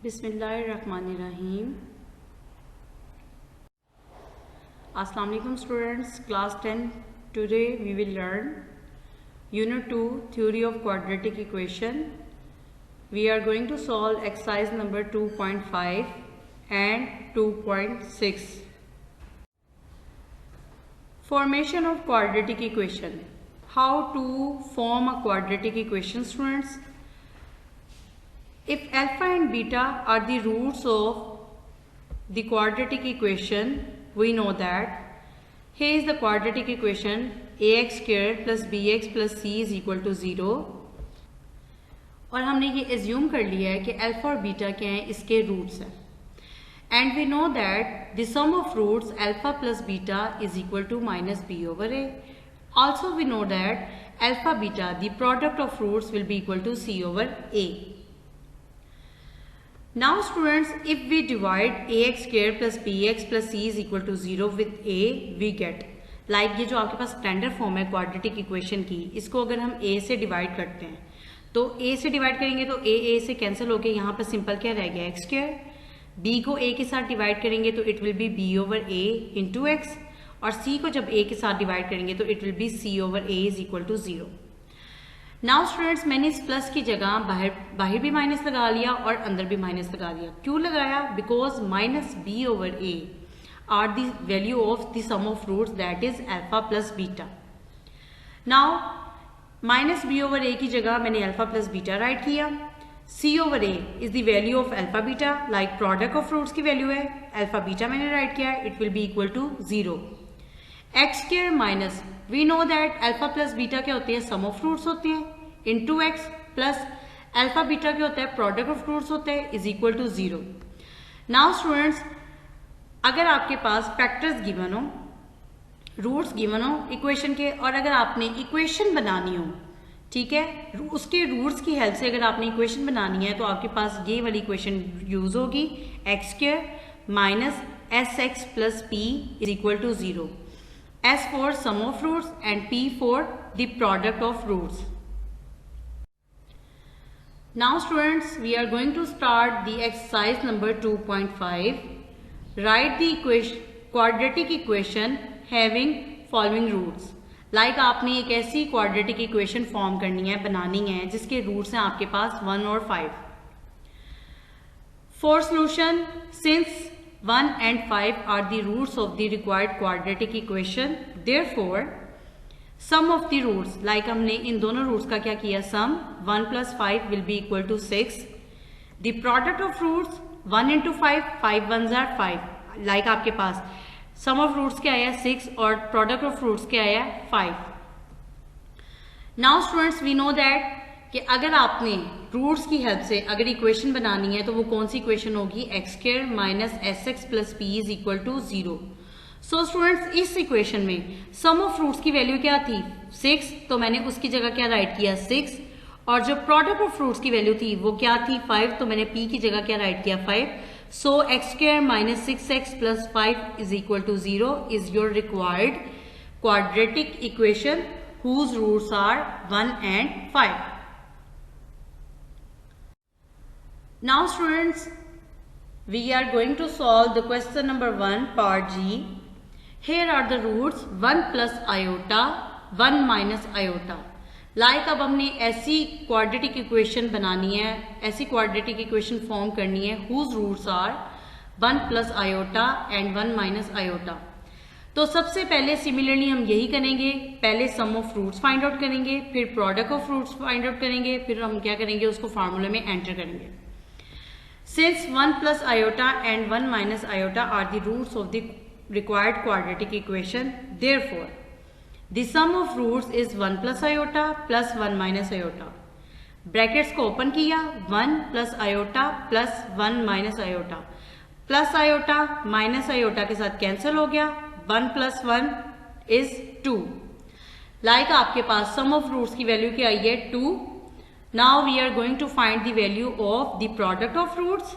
बिस्मिल्लाहिर्रहमानिर्रहीम। अस्सलाम वालेकुम students, class 10। Today we will learn unit 2 theory of quadratic equation. We are going to solve exercise number 2.5 and 2.6। Formation of quadratic equation. How to form a quadratic equation students? If alpha and beta are the roots of the quadratic equation, we know that here is the quadratic equation ax square plus bx plus c is equal to 0। और हमने ये assume कर लिया है कि alpha और beta क्या हैं, इसके रूट्स हैं। And we know that the sum of roots alpha plus beta is equal to minus B over a. Also we know that alpha beta the product of roots will be equal to c over a. Now students, if we divide ax square plus bx plus c is equal to 0 with a, we get like ये जो आपके पास standard form है quadratic equation की, इसको अगर हम a से divide करते हैं तो a से डिवाइड करेंगे तो a से कैंसिल होके यहाँ पर सिंपल क्या रह गया x स्क्वायर। b को a के साथ डिवाइड करेंगे तो it will B b over a into x, और c को जब a के साथ डिवाइड करेंगे तो it will be c over a is equal to 0। Now students, मैंने इस प्लस की जगह बाहर भी माइनस लगा लिया और अंदर भी माइनस लगा लिया। क्यों लगाया? Because minus B over A are the value of the sum of roots that is alpha plus beta. Now minus B over A की जगह मैंने अल्फा प्लस बीटा राइट किया। C over A is the value of alpha beta, like product of roots की value है। Alpha beta मैंने write किया, it will be equal to 0। X square minus, we know that alpha plus beta क्या होते हैं, sum of roots होते हैं, into x plus alpha beta क्या होता है, प्रोडक्ट ऑफ रूट्स होता है, is equal to 0। Now students, अगर आपके पास फैक्टर्स गिवन हो, रूट्स गिवन हो इक्वेशन के, और अगर आपने इक्वेशन बनानी हो, ठीक है, उसके रूट्स की हेल्प से अगर आपने इक्वेशन बनानी है तो आपके पास ये वाली इक्वेशन यूज होगी, x square minus s x plus P is equal to 0। S for sum of roots and P for the product of roots. Now students, we are going to start the exercise number 2.5. Write the quadratic equation having following roots. Like आपने एक ऐसी quadratic equation form करनी है, बनानी है, जिसके roots हैं आपके पास 1 और 5. For solution, since 1 and 5 are the roots of the required quadratic equation, therefore sum of the roots, like हमने इन दोनों roots का क्या किया, sum 1 plus 5 will be equal to 6। the product of roots 1 into 5, 5 ones are 5, like आपके पास sum of roots क्या आया 6 और product of roots क्या आया 5। now students, we know that कि अगर आपने रूट्स की हेल्प से अगर इक्वेशन बनानी है तो वो कौन सी इक्वेशन होगी, x square minus s x plus P is equal to 0। So students, इस इक्वेशन में सम ऑफ रूट्स की वैल्यू क्या थी 6, तो मैंने उसकी जगह क्या राइट किया 6, और जो प्रोडक्ट ऑफ रूट्स की वैल्यू थी वो क्या थी 5, तो मैंने पी की जगह क्या राइट किया 5। So X square minus 6x plus 5 is equal to 0 is your required quadratic equation whose roots are 1 and 5। Now students, we are going to solve the question number 1 part G. Here are the roots 1 plus iota, 1 minus iota. Like अब हमने ऐसी quadratic equation बनानी है, ऐसी quadratic equation form करनी है whose roots are 1 plus iota and 1 minus iota. तो सबसे पहले सिमिलरली हम यही करेंगे, पहले sum of roots find out करेंगे, फिर product of roots find out करेंगे, फिर हम क्या करेंगे, उसको फार्मूले में एंटर करेंगे। Since 1 plus iota and 1 minus iota are the roots of the required quadratic equation, therefore the sum of roots is 1 plus iota plus 1 minus iota. Brackets को ओपन किया, 1 plus iota plus 1 minus iota, plus iota minus iota के साथ cancel हो गया, 1 plus 1 is 2। Like आपके पास sum of roots की value क्या आई है 2। Now we are going to find the value of the product of roots.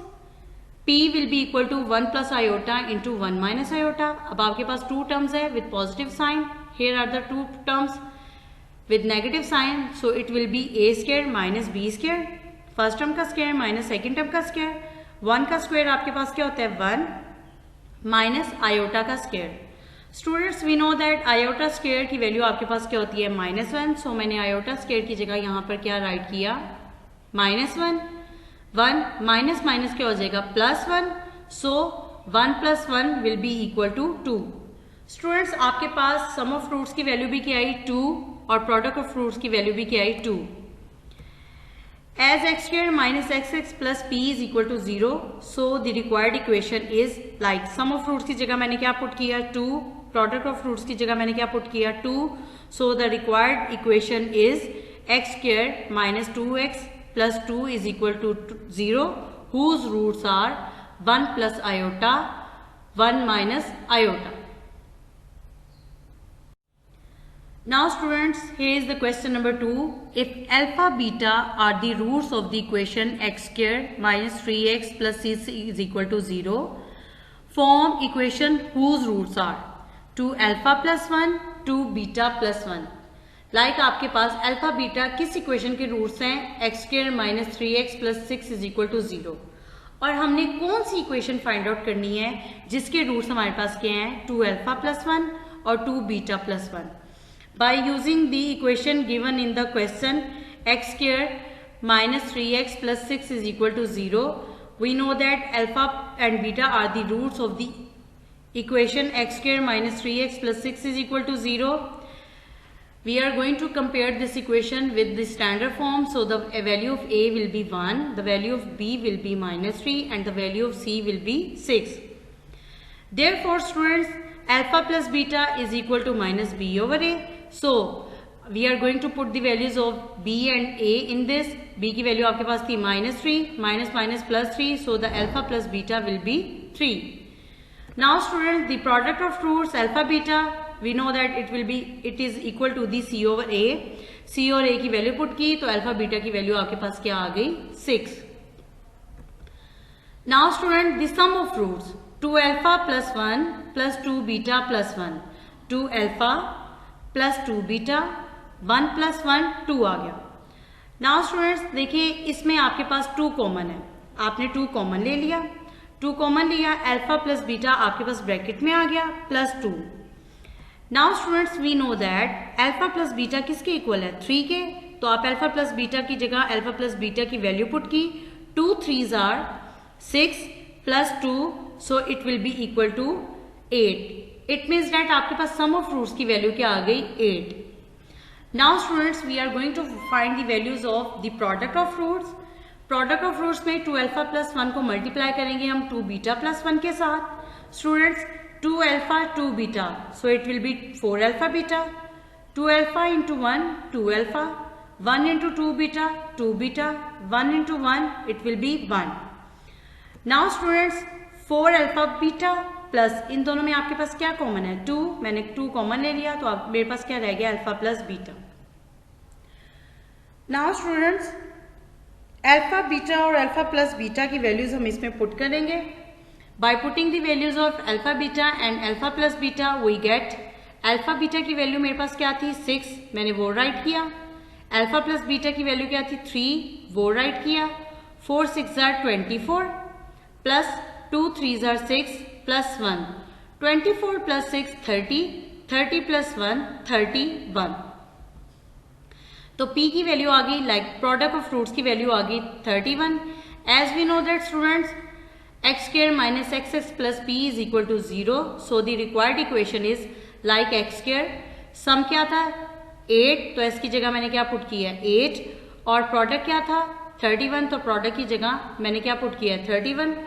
P will be equal to 1 plus iota into 1 minus iota. अब आपके पास 2 terms है with positive sign. Here are the 2 terms with negative sign. So it will be a square minus b square. First term का square minus second term का square, 1 का square आपके पास क्या होता है 1 माइनस आयोटा का square. Students we know that iota square की वैल्यू आपके पास क्या होती है -1, सो मैंने आयोटा स्क्वायर की जगह यहाँ पर क्या राइट किया -1, 1 माइनस माइनस क्या हो जाएगा +1, so 1 + 1 will be equal to 2। Students आपके पास सम ऑफ फ्रूट्स की वैल्यू भी क्या आई 2 और प्रोडक्ट ऑफ फ्रूट्स की वैल्यू भी क्या आई 2। As x square minus xx plus p is equal to 0, so the required equation is like sum of fruits की जगह मैंने क्या पुट किया 2, product of fruits की जगह मैंने क्या पुट किया 2, so the required equation is x square minus 2x plus 2 is equal to 0, whose roots are 1 plus iota, 1 minus iota. Now students, here is the question number 2. If alpha beta are the roots of the equation x square minus 3x plus c is equal to 0, form equation whose roots are 2 alpha plus 1, 2 beta plus 1. Like आपके पास alpha beta किस equation के roots हैं x square minus 3x plus 6 is equal to 0, और हमने कौन सी equation find out करनी है जिसके roots हमारे पास क्या हैं 2 alpha plus 1 और 2 beta plus 1. By using the equation given in the question x square minus 3x plus 6 is equal to 0, we know that alpha and beta are the roots of the equation x square minus 3x plus 6 is equal to 0. We are going to compare this equation with the standard form. So the value of a will be 1, the value of b will be -3 and the value of c will be 6. Therefore students, alpha plus beta is equal to minus b over a. So we are going to put the values of b and a in this. b की value आपके पास थी -3, minus minus plus 3, so the alpha plus beta will be 3. Now students, the product of roots alpha beta, we know that it is equal to the c over a. c और a की value put की तो alpha beta की value आपके पास क्या आ गई 6. Now student, the sum of roots 2 alpha plus 1 plus 2 beta plus 1, 2 alpha plus 2 beta 1 + 1 2 आ गया। नाउ स्टूडेंट्स देखिए इसमें आपके पास 2 कॉमन है, आपने 2 कॉमन ले लिया, 2 कॉमन लिया, अल्फा प्लस बीटा आपके पास ब्रैकेट में आ गया +2। Now students we know that alpha plus beta किसके इक्वल है 3 के, तो आप अल्फा प्लस बीटा की जगह अल्फा प्लस बीटा की वैल्यू पुट की, 2 3s are 6 + 2, so it will be equal to 8. It means that आपके पास सम ऑफ रूट्स की वैल्यू क्या आ गई 8. Now students we are going to find the values of the product of roots. Product of roots में 2 alpha plus 1 को multiply करेंगे हम 2 बीटा प्लस 1 के साथ. Students 2 alpha 2 beta, so it will be 4 alpha beta. 2 alpha into 1 2 alpha, 1 into 2 beta 2 beta, 1 into 1 it will be 1. Now students 4 alpha beta plus इन दोनों में आपके पास क्या कॉमन है 2, मैंने 2 कॉमन ले लिया तो आप मेरे पास क्या रह गया alpha plus beta. Now students alpha beta और अल्फा प्लस बीटा की वैल्यूज हम इसमें पुट करेंगे. By putting the values of alpha beta and alpha plus beta we get alpha beta की वैल्यू मेरे पास क्या थी 6, मैंने वो राइट किया. अल्फा प्लस बीटा की वैल्यू क्या थी 3, वो राइट किया. 4 6 are 24 plus 2 3s are 6 plus 1, 24 plus 6 30, 30 plus 1 31. तो P की वैल्यू आ गई लाइक प्रोडक्ट ऑफ फ्रूट्स की वैल्यू आ गई 31. As we know that students X square minus X X plus P is equal to 0, so the required equation is like X square. Sum क्या था 8, तो इसकी जगह मैंने क्या पुट किया 8, और प्रोडक्ट क्या था 31, तो प्रोडक्ट की जगह मैंने क्या पुट किया 31.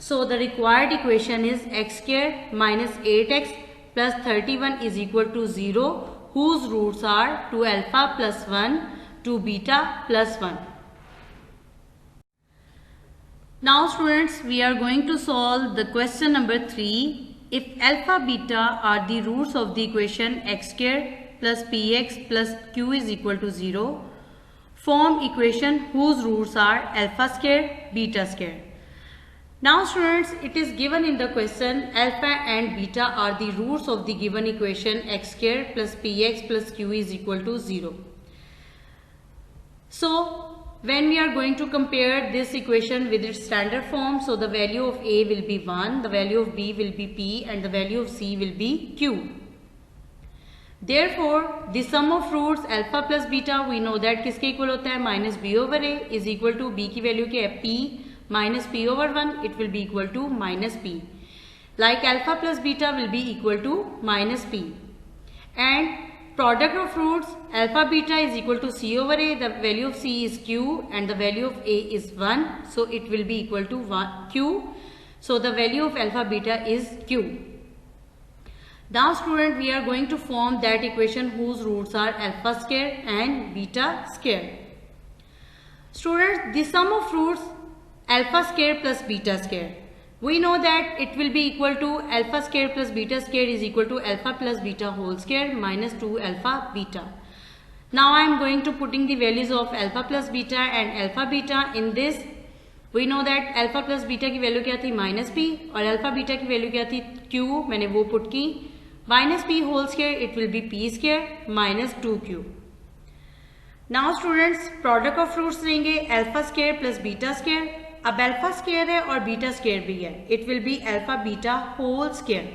So the required equation is x square minus 8x plus 31 is equal to 0, whose roots are 2 alpha plus 1, 2 beta plus 1. Now students we are going to solve the question number 3. If alpha beta are the roots of the equation x square plus px plus q is equal to 0, form equation whose roots are alpha square beta square. Now students it is given in the question alpha and beta are the roots of the given equation x square plus px plus q is equal to 0. So when we are going to compare this equation with its standard form, so the value of A will be 1, the value of B will be P, and the value of C will be Q. Therefore, the sum of roots alpha plus beta, we know that किसके equal होता है minus B over A is equal to b की value क्या है p minus p over 1, it will be equal to minus p. Like alpha plus beta will be equal to minus p. And product of roots alpha beta is equal to c over a, the value of c is q and the value of a is 1, so it will be equal to 1 q, so the value of alpha beta is q. Now student, we are going to form that equation whose roots are alpha square and beta square. Students, the sum of roots alpha square plus beta square, we know that it will be equal to alpha square plus beta square is equal to alpha plus beta whole square minus 2 alpha beta. Now I am going to putting the values of alpha plus beta and alpha beta in this. We know that alpha plus beta की value क्या थी minus p और alpha beta की value क्या थी q, मैंने वो put की. Minus p whole square it will be p square minus 2q. Now students, product of roots लेंगे alpha square plus beta square. अब अल्फा स्क्वायर है और बीटा स्क्वायर भी है, it will be alpha beta whole square.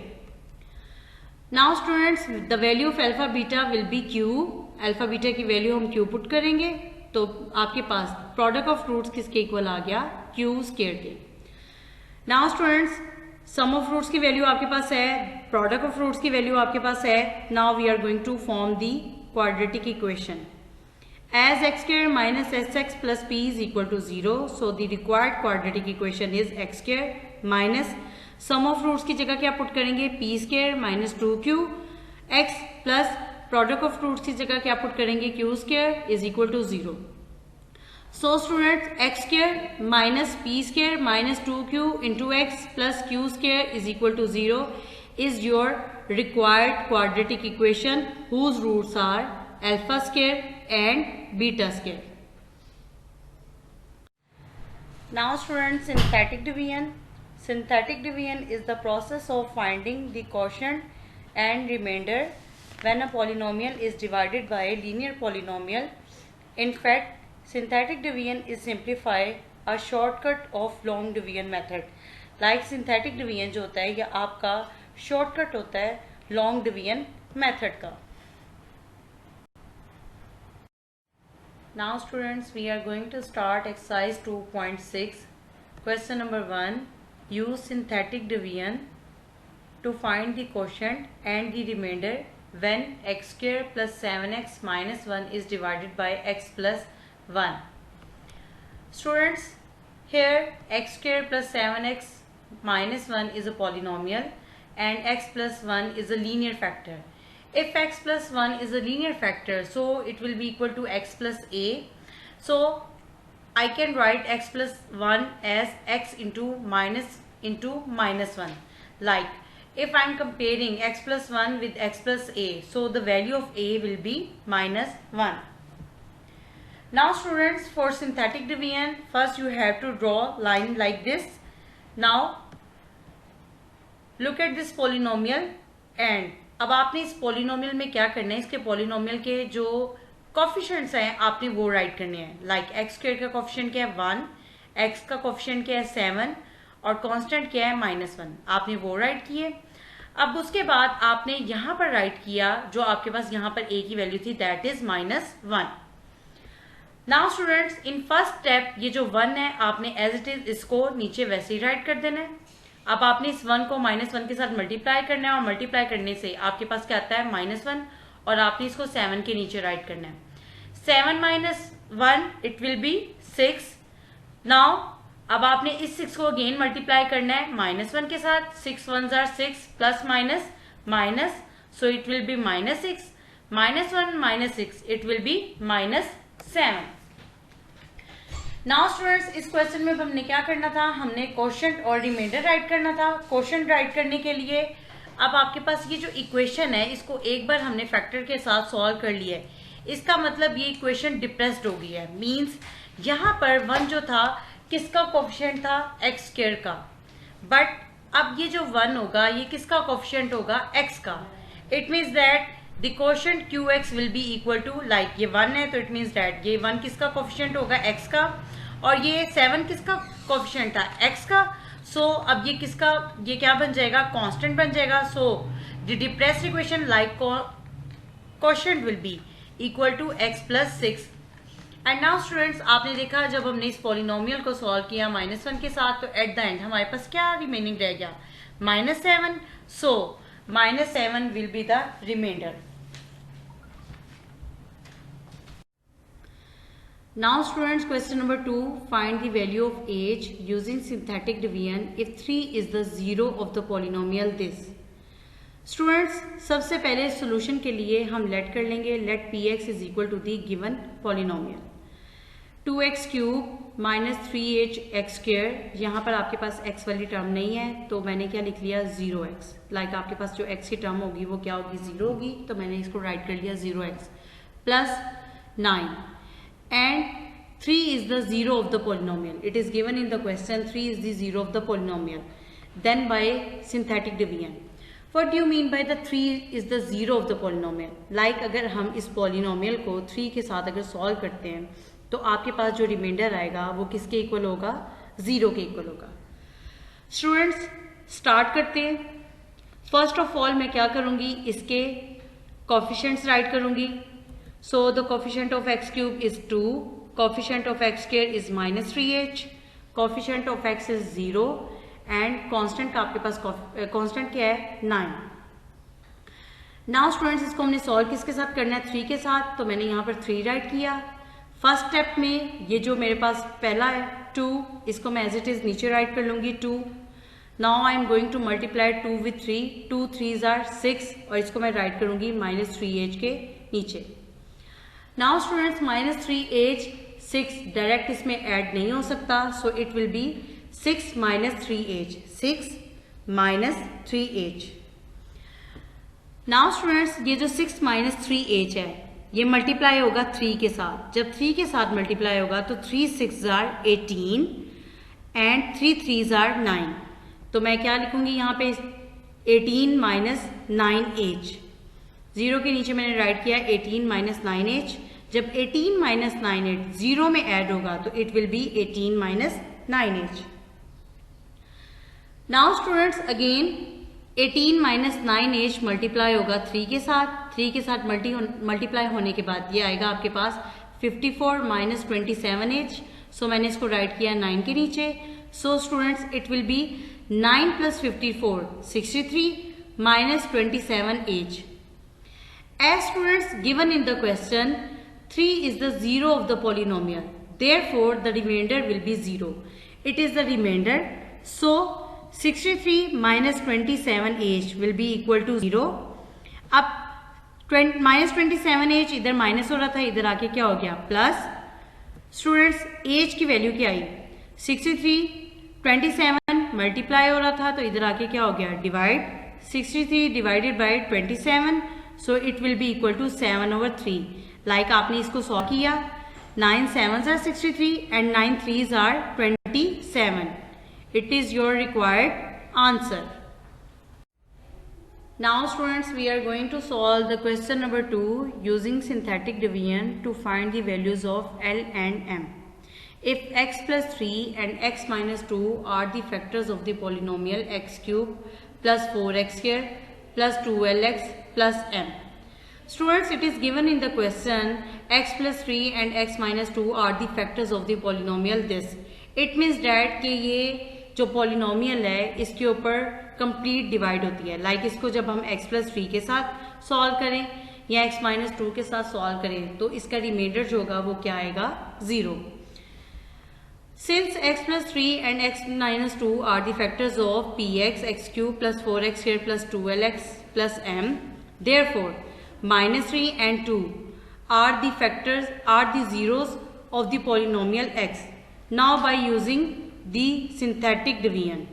Now students, the value of alpha beta will be Q. Alpha beta की value हम q put करेंगे तो आपके पास प्रोडक्ट ऑफ रूट्स किसके इक्वल आ गया क्यू स्क्वायर के. Now students, sum of roots की वैल्यू आपके पास है, प्रोडक्ट ऑफ रूट्स की वैल्यू आपके पास है. Now we are going to form the quadratic equation. As x square minus sx plus p is equal to 0, so the required quadratic equation is x square minus sum of roots की जगह क्या put करेंगे p square minus 2q x plus product of roots की जगह क्या put करेंगे q square is equal to 0. So students, x square minus p square minus 2q into x plus q square is equal to 0 is your required quadratic equation whose roots are alpha square and beta square. Now students, synthetic division. Synthetic division is the process of finding the quotient and remainder when a polynomial is divided by a linear polynomial. In fact, synthetic division is simplify a shortcut of long division method. Like synthetic division जो होता है ये आपका shortcut होता है long division method का. Now students, we are going to start exercise 2.6. Question number 1. Use synthetic division to find the quotient and the remainder when x square plus 7x minus 1 is divided by x plus 1. Students, here x square plus 7x minus 1 is a polynomial and x plus 1 is a linear factor. If x plus 1 is a linear factor, so it will be equal to x plus a. So I can write x plus 1 as x into minus 1. Like if I am comparing x plus 1 with x plus a, so the value of a will be minus 1. Now students, for synthetic division, first you have to draw line like this. Now look at this polynomial and अब आपने इस polynomial में क्या करना है, इसके polynomial के जो कोफिशिएंट्स हैं आपने वो राइट करने हैं. लाइक एक्स स्क्वायर का कोफिशिएंट क्या है 1, एक्स का कोफिशिएंट क्या है 7 और कांस्टेंट क्या है -1. आपने वो राइट किए. अब उसके बाद आपने यहाँ पर राइट किया जो आपके पास यहाँ पर a की वैल्यू थी, that is -1. Now students, in first step ये जो 1 है आपने एज इट इज इसको नीचे वैसे ही राइट कर देना है. अब आपने इस 1 को -1 के साथ मल्टीप्लाई करना है और मल्टीप्लाई करने से आपके पास क्या आता है -1 और आपने इसको 7 के नीचे राइट करना है. 7 minus 1 it will be 6. Now अब आपने इस 6 को अगेन मल्टीप्लाई करना है -1 के साथ. 6 1s are 6 plus minus minus, so it will be -6 -1 -6 it will B -7. Now students, इस क्वेश्चन में हमने क्या करना था, हमने क्वोशंट और रिमाइंडर राइट करना था. क्वोशंट राइट करने के लिए अब आपके पास ये जो इक्वेशन है इसको एक बार हमने फैक्टर के साथ सॉल्व कर लिया है. इसका मतलब ये इक्वेशन डिप्रेस्ड हो गई है. मींस यहाँ पर 1 जो था किसका कोफिशिएंट था, एक्स स्क्वायर का. बट अब ये जो 1 होगा ये किसका कोफिशिएंट होगा, एक्स का. It means that the quotient q x will be equal to, like ये 1 है तो इट मीन्स डैट ये 1 किसका कोफिशिएंट होगा, एक्स का, और ये 7 किसका कोफिशिएंट था, एक्स का। सो अब ये किसका, ये क्या बन जाएगा, कांस्टेंट बन जाएगा। So the depressed equation like quotient will be equal to x plus 6। And now students, आपने देखा जब हमने इस पॉलिनोमियल को सॉल्व किया -1 के साथ, तो एट द एंड हमारे पास क्या रिमेनिंग रह गया, -7। So -7 will be the remainder. Now students, question number 2, find the value of h using synthetic division if 3 is the zero of the polynomial this। Students, सबसे पहले solution के लिए हम let कर लेंगे, let px is equal to the given polynomial 2x cube minus 3h x square। यहाँ पर आपके पास x वाली टर्म नहीं है तो मैंने क्या लिख लिया 0x, लाइक आपके पास जो x की टर्म होगी वो क्या होगी 0 होगी, तो मैंने इसको राइट कर लिया 0x plus 9 and 3 is the zero of the polynomial. It is given in the question 3 is the zero of the polynomial. Then by synthetic division. What do you mean by the 3 is the zero of the polynomial? Like अगर हम इस polynomial को 3 के साथ अगर solve करते हैं तो आपके पास जो रिमाइंडर आएगा वो किसके इक्वल होगा, 0 के इक्वल होगा। स्टूडेंट्स स्टार्ट करते हैं। फर्स्ट ऑफ ऑल मैं क्या करूँगी, इसके कोफिशिएंट्स राइट करूँगी। So the coefficient of x cube is 2, coefficient of x square is -3h, coefficient of x is 0 and constant का आपके पास constant क्या है 9। Now students, इसको हमने solve किसके साथ करना है, 3 के साथ, तो मैंने यहाँ पर 3 राइट किया। फर्स्ट स्टेप में ये जो मेरे पास पहला है 2, इसको मैं एज इट इज नीचे राइट कर लूँगी 2। Now I am going to multiply 2 with 3, 2 3s are 6 और इसको मैं राइट करूँगी -3h के नीचे। नाउ स्टूडेंट्स -3h 6 डायरेक्ट इसमें ऐड नहीं हो सकता, सो it will be 6 - 3h, 6 - 3h। Now students ये जो 6 - 3h है ये मल्टीप्लाई होगा 3 के साथ। जब 3 के साथ मल्टीप्लाई होगा तो 3 6s are 18 and 3 3s are 9। तो मैं क्या लिखूंगी यहाँ पे 18 - 9h, 0 के नीचे मैंने राइट किया 18 - 9h। जब 18 - 9h 0 में ऐड होगा तो it will B 18 - 9h। Now students again 18 - 9h multiply होगा 3 के साथ, 3 के साथ मल्टीप्लाई होने के बाद ये आएगा आपके पास 54 - 27h। सो मैंने इसको राइट किया 9 के नीचे। So students it will B 9 + 54 63 - 27h। As students given in the question 3 is the zero of the polynomial, therefore the remainder will be 0. It is the remainder, so 63 - 27h will be equal to 0. अब -27h इधर minus हो रहा था, इधर आके क्या हो गया प्लस। स्टूडेंट्स एज की वैल्यू क्या आई 63, 27 मल्टीप्लाई हो रहा था तो इधर आके क्या हो गया divide, 63 divided by 27, so it will be equal to 7/3। Like आपने इसको सॉल्व किया, 9 7s are 63 and 9 3s are 27. It is your required answer. Now students, we are going to solve the question number 2 using synthetic division to find the values of L and M. If x plus 3 and x minus 2 are the factors of the polynomial x cube plus 4x square plus 2lx plus m. Students, it is given in the question x plus 3 and x minus 2 are the factors of the polynomial this. It means that कि ये जो polynomial है इसके ऊपर complete divide होती है। Like इसको जब हम x plus 3 के साथ solve करें या x minus 2 के साथ solve करें तो इसका remainder जो होगा वो क्या आएगा 0. Since x plus 3 and x minus 2 are the factors of px, x cube plus 4x square plus 2lx plus m, therefore -3 and 2 are the factors, are the zeros of the polynomial x. Now by using the synthetic division,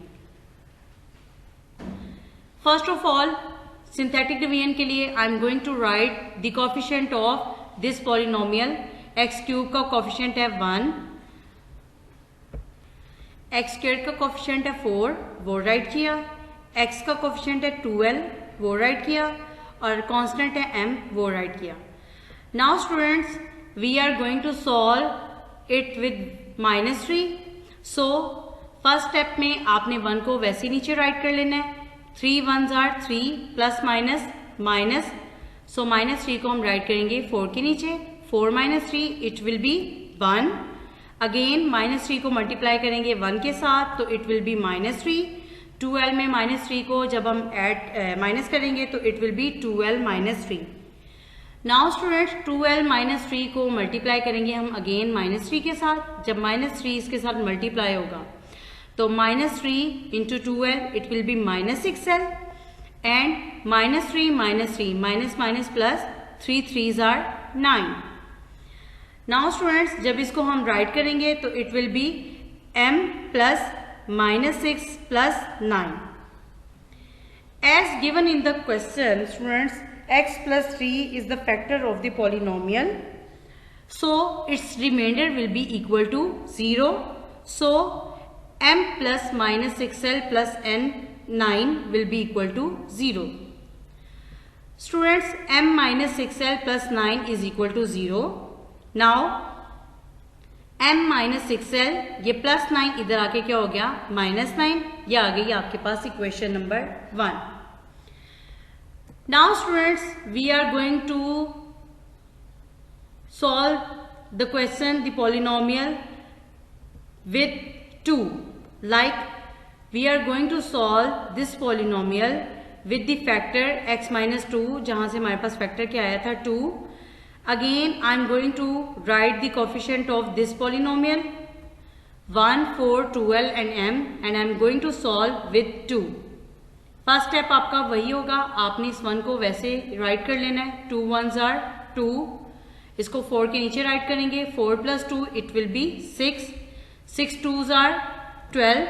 first of all synthetic division के लिए I am going to write the coefficient of this polynomial। x cube का coefficient है 1, x square का coefficient है 4, वो write किया, x का coefficient है 12, वो राइट किया, और कांस्टेंट है m, वो राइट किया। Now students we are going to solve it with -3। So first step में आपने 1 को वैसे ही नीचे राइट कर लेना है। 3 1s are 3 plus minus minus, so -3 को हम राइट करेंगे 4 के नीचे। 4 - 3 इट विल बी 1। अगेन -3 को मल्टीप्लाई करेंगे 1 के साथ तो इट विल बी -3। 2l में -3 को जब हम ऐड माइनस करेंगे तो it will B 2l - 3। Now students 2l - 3 को मल्टीप्लाई करेंगे हम अगेन -3 के साथ। जब -3 इसके साथ मल्टीप्लाई होगा तो -3 into 2l it will be -6l and -3 -3 minus minus plus 3 3s are 9। Now students जब इसको हम राइट करेंगे तो it will be m plus -6 plus 9। As given in the question students x plus 3 is the factor of the polynomial, so its remainder will be equal to 0. So m plus -6l plus n9 will be equal to 0. Students m minus 6l plus 9 is equal to 0. Now m minus 6l ये plus 9 इधर आके क्या हो गया -9, ये आ गई आपके पास equation number 1। Now students we are going to solve the question the polynomial with 2, like we are going to solve this polynomial with the factor x minus 2, जहाँ से हमारे पास factor क्या आया था 2। Again I am going to write the coefficient of this polynomial 1 4 12 and m and I am going to solve with 2। First step आपका वही होगा, आपने इस 1 को वैसे राइट कर लेना है। 2 1s are 2, इसको 4 के नीचे राइट करेंगे। 4 plus 2 it will be 6, 6 2s are 12,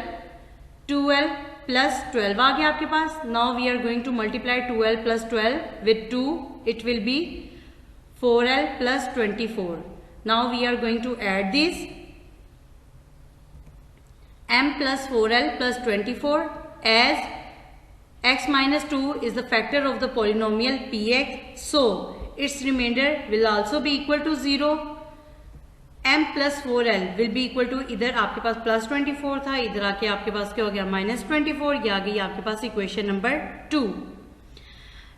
2l plus 12 आ गया आपके पास। Now we are going to multiply 2l plus 12 with 2, it will be 4l plus 24। Now we are going to add this m plus 4l plus 24 as x minus 2 is the factor of the polynomial px, so its remainder will also be equal to 0. m plus 4l will be equal to, इधर आपके पास plus 24 था, इधर आके आपके पास क्या हो गया -24, ये आ गई आपके पास equation number 2।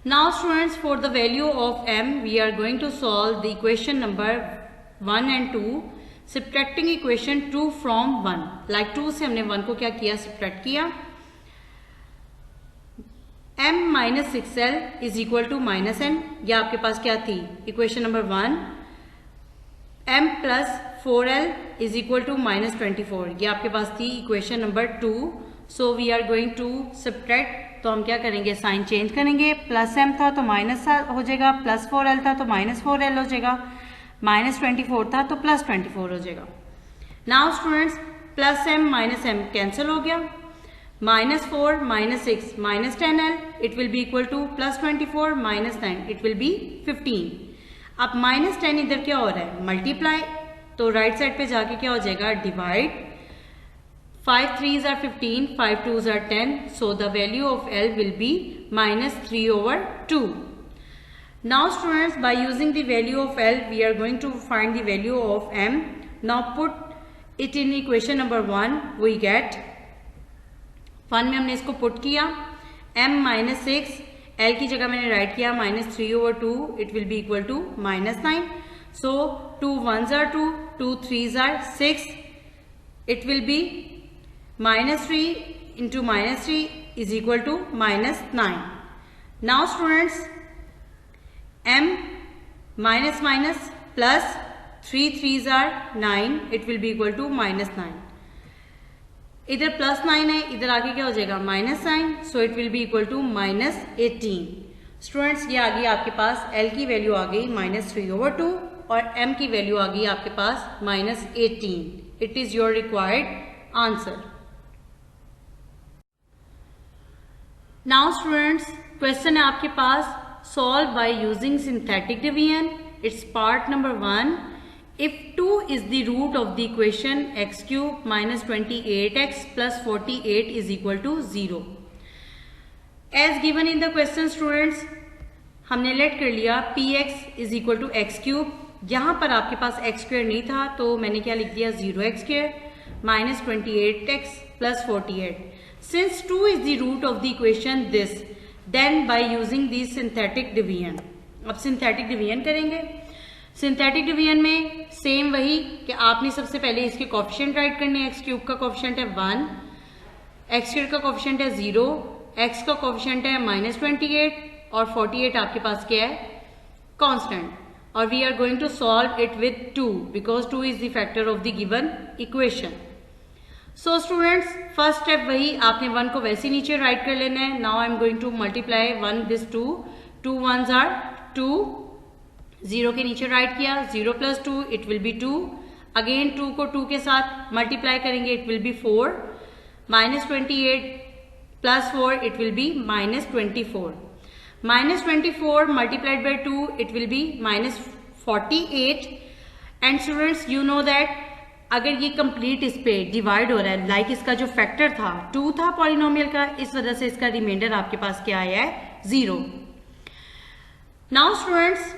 Now students for the value of m we are going to solve the equation number 1 and 2 subtracting equation 2 from 1, like 2 से हमने 1 को क्या किया subtract किया। m minus 6l is equal to minus n, ये आपके पास क्या थी equation number 1। m plus 4l is equal to minus 24, ये आपके पास थी equation number 2। So we are going to subtract, तो हम क्या करेंगे साइन चेंज करेंगे। प्लस m था तो माइनस हो जाएगा, प्लस 4l था तो माइनस 4l हो जाएगा, माइनस 24 था तो प्लस 24 हो जाएगा। Now students plus m minus m cancel हो गया, -4 -6 -10l it will be equal to +24 -9 it will be 15। अब -10 इधर क्या हो रहा है मल्टीप्लाई, तो राइट साइड पे जाके क्या हो जाएगा divide. 5 3s are 15, 5 2s are 10, so the value of L will be -3/2। Now students by using the value of L we are going to find the value of M. Now put it in equation number 1, we get 1 में हमने इसको put किया m -6, l की जगह मैंने write किया -3/2 it will be equal to -9। So 2 1s are 2, 2 3s are 6, it will be -3 into -3 is equal to -9। Now students m minus minus plus 3 3s are 9 it will be equal to -9। इधर +9 है, इधर आगे क्या हो जाएगा -9, so it will be equal to -18। Students ये आ गई आपके पास L की वैल्यू आ गई -3/2 और M की वैल्यू आ गई आपके पास -18। It is your required answer. Now students question है आपके पास solve by using synthetic division. It's part number 1। If 2 is the root of the equation x cube minus 28x plus 48 is equal to 0. As given in the question students, हमने let कर लिया p x is equal to x cube. यहाँ पर आपके पास x square नहीं था तो मैंने क्या लिख दिया 0x square minus 28x plus 48। Since 2 is the root of the equation this, then by using the synthetic division. अब सिंथेटिक डिवीजन करेंगे। सिंथेटिक डिवीजन में सेम वही कि आपने सबसे पहले इसके कोफिशिएंट राइट करने हैं। एक्स क्यूब का कोफिशिएंट है 1, एक्स स्क्वायर का कोफिशिएंट है 0, एक्स का कोफिशिएंट है माइनस 28 और 48 आपके पास क्या है कांस्टेंट। और we are going to solve it with 2 because 2 is the factor of the given equation. So students, first step वही, आपने 1 को वैसे नीचे राइट कर लेना है। Now I am going to multiply 1 this 2, 2 1s are 2, 0 के नीचे राइट किया, 0 plus 2 it will be 2, again 2 को 2 के साथ मल्टीप्लाई करेंगे it will be 4, minus 28 plus 4 it will be minus 24, minus 24 multiplied by 2 it will be minus 48। And students you know that अगर ये complete इस पे डिवाइड हो रहा है, लाइक इसका जो फैक्टर था 2 था पॉलिनोमियल का, इस वजह से इसका रिमाइंडर आपके पास क्या आया है 0। Now students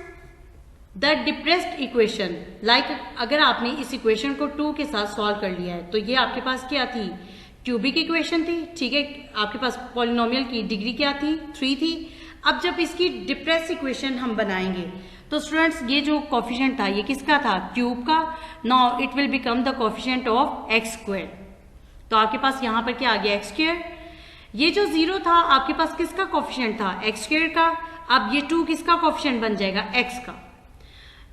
the depressed equation, like अगर आपने इस इक्वेशन को 2 के साथ सॉल्व कर लिया है तो ये आपके पास क्या थी क्यूबिक इक्वेशन थी, ठीक है। आपके पास पॉलिनोमियल की डिग्री क्या थी 3 थी। अब जब इसकी डिप्रेस्ड इक्वेशन हम बनाएंगे तो स्टूडेंट्स ये जो कोफिशिएंट था ये किसका था क्यूब का। Now it will become the coefficient of x square. तो आपके पास यहां पर क्या आ गया एक्स स्क्वायर। ये जो 0 था आपके पास किसका कोफिशिएंट था एक्स स्क्वायर का। अब ये 2 किसका कोफिशिएंट बन जाएगा एक्स का।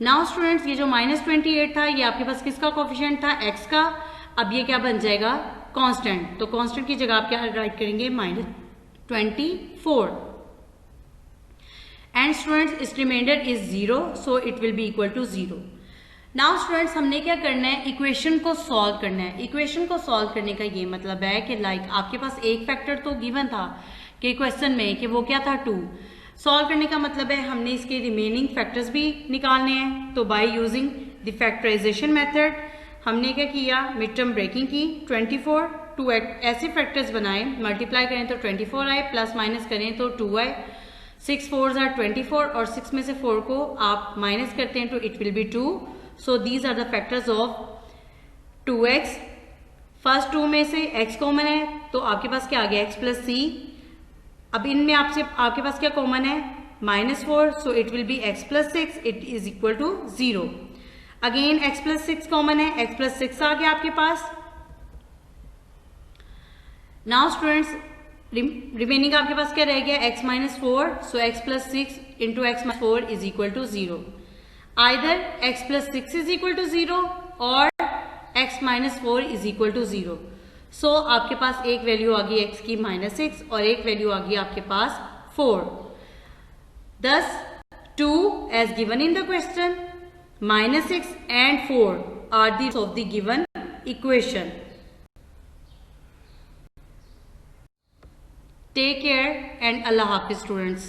नाउ स्टूडेंट्स ये जो माइनस 28 था ये आपके पास किसका कोफिशिएंट था एक्स का। अब ये क्या बन जाएगा कांस्टेंट। तो कांस्टेंट की जगह आप क्या राइट करेंगे माइनस 24। एंड स्टूडेंट्स इस remainder is 0 so it will be equal to 0। Now students हमने क्या करना है इक्वेशन को सॉल्व करना है। इक्वेशन को सॉल्व करने का ये मतलब है कि लाइक आपके पास एक फैक्टर तो गिवन था कि क्वेश्चन में कि वो क्या था 2। सॉल्व करने का मतलब है हमने इसके रिमेनिंग फैक्टर्स भी निकालने हैं। तो by using the factorization method हमने क्या किया मिड टर्म ब्रेकिंग की 24 2 ऐसे फैक्टर्स बनाए, मल्टीप्लाई करें तो 24 आए, प्लस माइनस करें तो 2 आए। 6 4s आर 24 और 6 में से 4 को आप माइनस करते हैं तो it will be 2। So these are the factors of 2x। First 2 में से x कॉमन है तो आपके पास क्या आ गया x प्लस सी। अब इनमें आपके पास क्या कॉमन है -4 so it will be x plus 6 it is equal to 0। Again x plus 6 common है, x प्लस 6 आ गया आपके पास। नाउ स्टूडेंट्स रिमेनिंग आपके पास क्या रह गया x minus 4 so x plus 6 into x minus 4 is equal to 0। Either x plus 6 is equal to 0 और x minus 4 is equal to 0। So आपके पास एक वैल्यू आ गई x की -6 और एक वैल्यू आ गई आपके पास 4। Thus 2 as given in the question, -6 and 4 are the of the given equation. Take care and Allah Hafiz students.